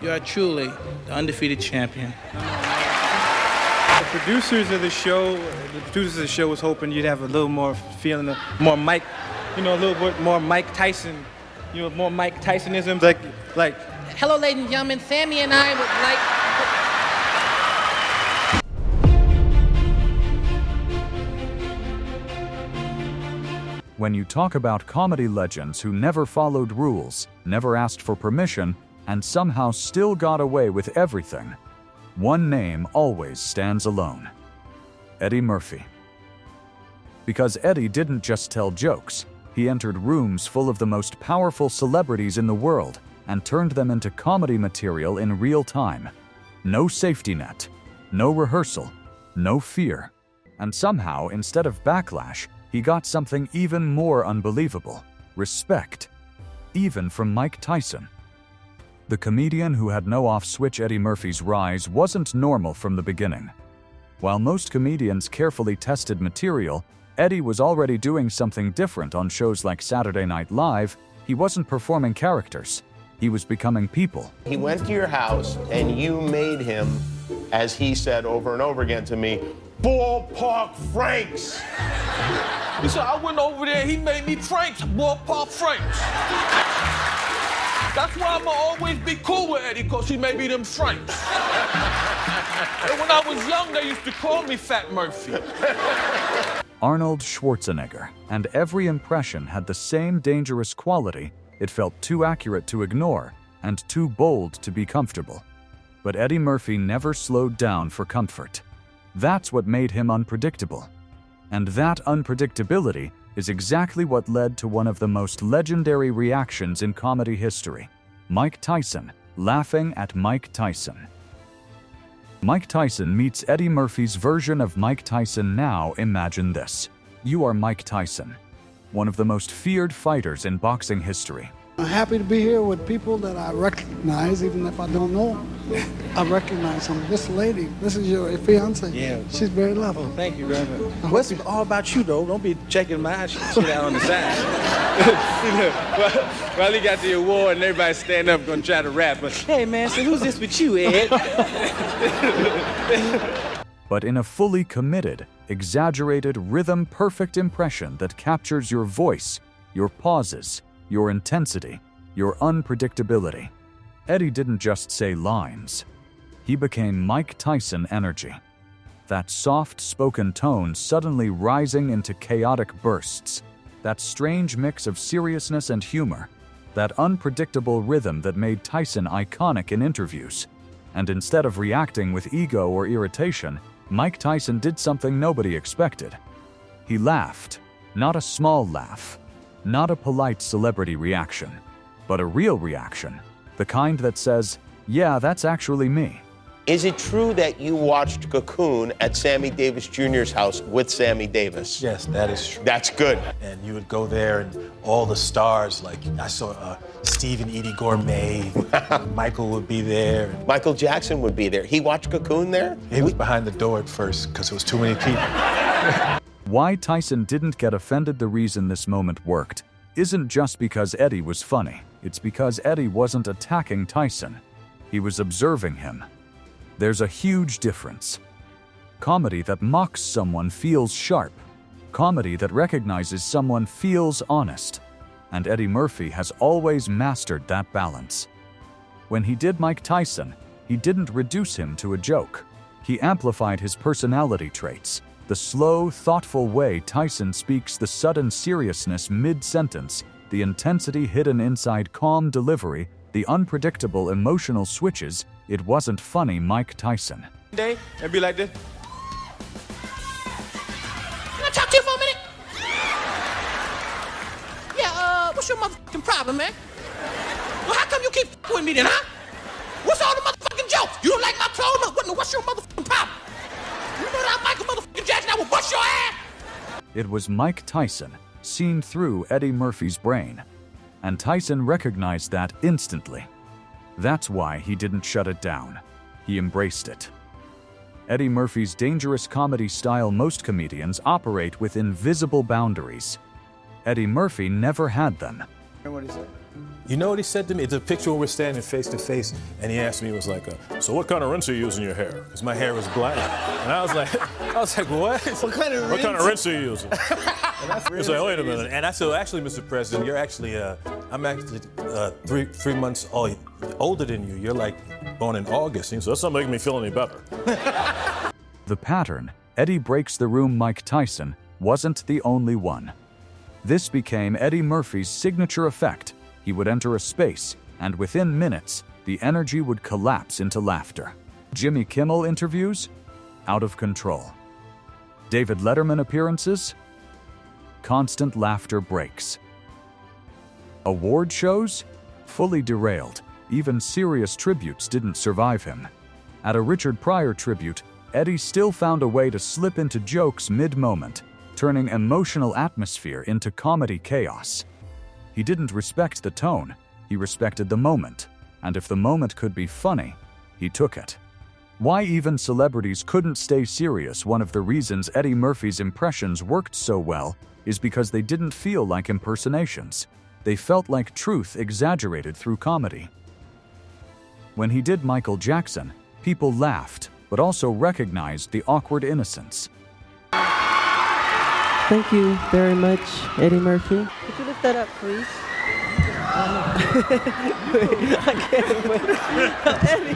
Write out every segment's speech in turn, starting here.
You are truly the undefeated champion. The producers of the show was hoping you'd have a little more feeling, more Mike, a little bit more Mike Tyson, more Mike Tysonisms, like. Hello, ladies and gentlemen. Sammy and I would like. When you talk about comedy legends who never followed rules, never asked for permission, and somehow still got away with everything, one name always stands alone: Eddie Murphy. Because Eddie didn't just tell jokes, he entered rooms full of the most powerful celebrities in the world and turned them into comedy material in real time. No safety net, no rehearsal, no fear. And somehow, instead of backlash, he got something even more unbelievable: respect. Even from Mike Tyson. The comedian who had no off-switch Eddie Murphy's rise wasn't normal from the beginning. While most comedians carefully tested material, Eddie was already doing something different on shows like Saturday Night Live. He wasn't performing characters. He was becoming people. He went to your house and you made him, as he said over and over again to me, Ballpark Franks. He said, I went over there, he made me Franks, Ballpark Franks. That's why I'ma always be cool with Eddie, because he made me them Franks. And when I was young, they used to call me Fat Murphy. Arnold Schwarzenegger, and every impression had the same dangerous quality. It felt too accurate to ignore, and too bold to be comfortable. But Eddie Murphy never slowed down for comfort. That's what made him unpredictable. And that unpredictability is exactly what led to one of the most legendary reactions in comedy history: Mike Tyson laughing at Mike Tyson. Mike Tyson meets Eddie Murphy's version of Mike Tyson. Now imagine this. You are Mike Tyson, one of the most feared fighters in boxing history. I'm happy to be here with people that I recognize, even if I don't know them. I recognize them. This lady, this is your fiance. Yeah. She's very lovely. Thank you, brother. What's all about you, though? Don't be checking my shit out on the side. Well, he got the award and everybody stand up gonna try to rap. But hey, man, so who's this with you, Ed? But in a fully committed, exaggerated, rhythm-perfect impression that captures your voice, your pauses, your intensity, your unpredictability. Eddie didn't just say lines. He became Mike Tyson energy. That soft-spoken tone suddenly rising into chaotic bursts. That strange mix of seriousness and humor. That unpredictable rhythm that made Tyson iconic in interviews. And instead of reacting with ego or irritation, Mike Tyson did something nobody expected. He laughed. Not a small laugh. Not a polite celebrity reaction, but a real reaction. The kind that says, yeah, that's actually me. Is it true that you watched Cocoon at Sammy Davis Jr.'s house with Sammy Davis? Yes, that is true. That's good. And you would go there and all the stars, like I saw Steve and Edie Gourmet, Michael would be there. Michael Jackson would be there. He watched Cocoon there? He was behind the door at first because there was too many people. Why Tyson didn't get offended? The reason this moment worked isn't just because Eddie was funny. It's because Eddie wasn't attacking Tyson. He was observing him. There's a huge difference. Comedy that mocks someone feels sharp. Comedy that recognizes someone feels honest. And Eddie Murphy has always mastered that balance. When he did Mike Tyson, he didn't reduce him to a joke. He amplified his personality traits. The slow, thoughtful way Tyson speaks, the sudden seriousness mid-sentence, the intensity hidden inside calm delivery, the unpredictable emotional switches. It wasn't funny Mike Tyson. Day and be like this. Can I talk to you for a minute? Yeah, what's your motherfucking problem, man? Well, how come you keep with me then, huh? What's all the motherfucking jokes? You don't like my clothes? What's your motherfucking problem? You know that I'm Michael motherfucking Jackson, I will bust your ass! It was Mike Tyson, seen through Eddie Murphy's brain. And Tyson recognized that instantly. That's why he didn't shut it down. He embraced it. Eddie Murphy's dangerous comedy style. Most comedians operate with invisible boundaries. Eddie Murphy never had them. What he said? You know what he said to me? It's a picture where we're standing face to face, and he asked me, it was like, so what kind of rinse are you using in your hair? Because my hair was black. And I was like, what? What kind of rinse are you using? He's like, wait a minute. And I said, well, actually, Mr. President, you're actually, I'm actually 3 months older than you. You're like born in August. And so that's not making me feel any better. The pattern, Eddie breaks the room Mike Tyson, wasn't the only one. This became Eddie Murphy's signature effect. He would enter a space, and within minutes, the energy would collapse into laughter. Jimmy Kimmel interviews? Out of control. David Letterman appearances? Constant laughter breaks. Award shows? Fully derailed. Even serious tributes didn't survive him. At a Richard Pryor tribute, Eddie still found a way to slip into jokes mid-moment, turning emotional atmosphere into comedy chaos. He didn't respect the tone, he respected the moment, and if the moment could be funny, he took it. Why even celebrities couldn't stay serious, one of the reasons Eddie Murphy's impressions worked so well is because they didn't feel like impersonations. They felt like truth exaggerated through comedy. When he did Michael Jackson, people laughed, but also recognized the awkward innocence. Thank you very much, Eddie Murphy. Could you lift that up, please? I can't wait. Eddie,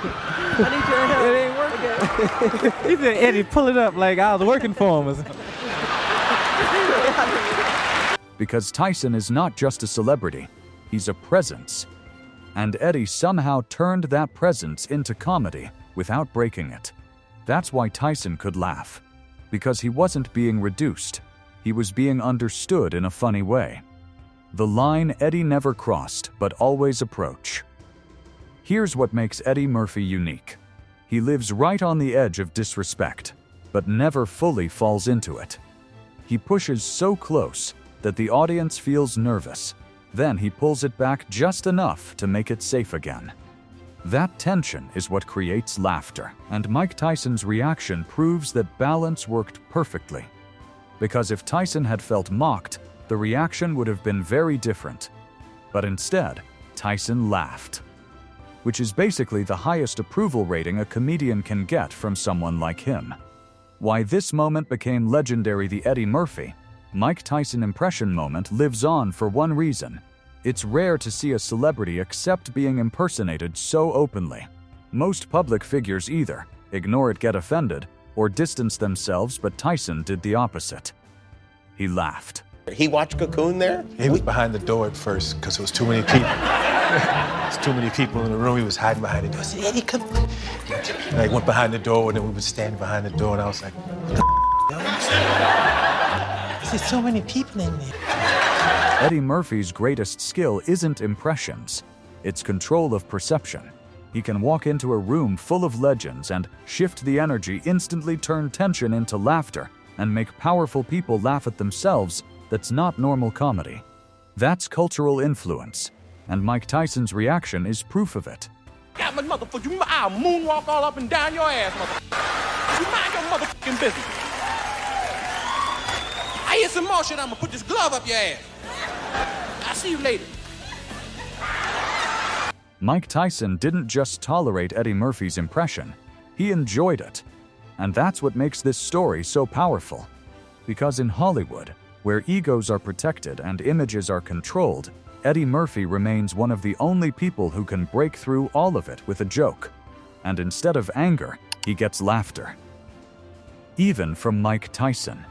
I need your help. It ain't working. Okay. He said, Eddie, pull it up like I was working for him. Because Tyson is not just a celebrity, he's a presence. And Eddie somehow turned that presence into comedy without breaking it. That's why Tyson could laugh. Because he wasn't being reduced. He was being understood in a funny way. The line Eddie never crossed, but always approached. Here's what makes Eddie Murphy unique. He lives right on the edge of disrespect, but never fully falls into it. He pushes so close that the audience feels nervous. Then he pulls it back just enough to make it safe again. That tension is what creates laughter, and Mike Tyson's reaction proves that balance worked perfectly. Because if Tyson had felt mocked, the reaction would have been very different. But instead, Tyson laughed. Which is basically the highest approval rating a comedian can get from someone like him. Why this moment became legendary, the Eddie Murphy, Mike Tyson impression moment, lives on for one reason. It's rare to see a celebrity accept being impersonated so openly. Most public figures either ignore it, get offended, or distance themselves, but Tyson did the opposite. He laughed. He watched Cocoon there? He was behind the door at first because there was too many people. There's too many people in the room. He was hiding behind the door. I said, Eddie, come on. And I went behind the door, and then we would stand behind the door, and I was like, there's so many people in there. Eddie Murphy's greatest skill isn't impressions. It's control of perception. He can walk into a room full of legends and shift the energy, instantly turn tension into laughter, and make powerful people laugh at themselves. That's not normal comedy. That's cultural influence, and Mike Tyson's reaction is proof of it. Yeah, but motherfucker, I'll moonwalk all up and down your ass, motherfucker. You mind your motherfucking business. I hear some more shit, I'm gonna put this glove up your ass. I'll see you later. Mike Tyson didn't just tolerate Eddie Murphy's impression, he enjoyed it. And that's what makes this story so powerful. Because in Hollywood, where egos are protected and images are controlled, Eddie Murphy remains one of the only people who can break through all of it with a joke. And instead of anger, he gets laughter. Even from Mike Tyson.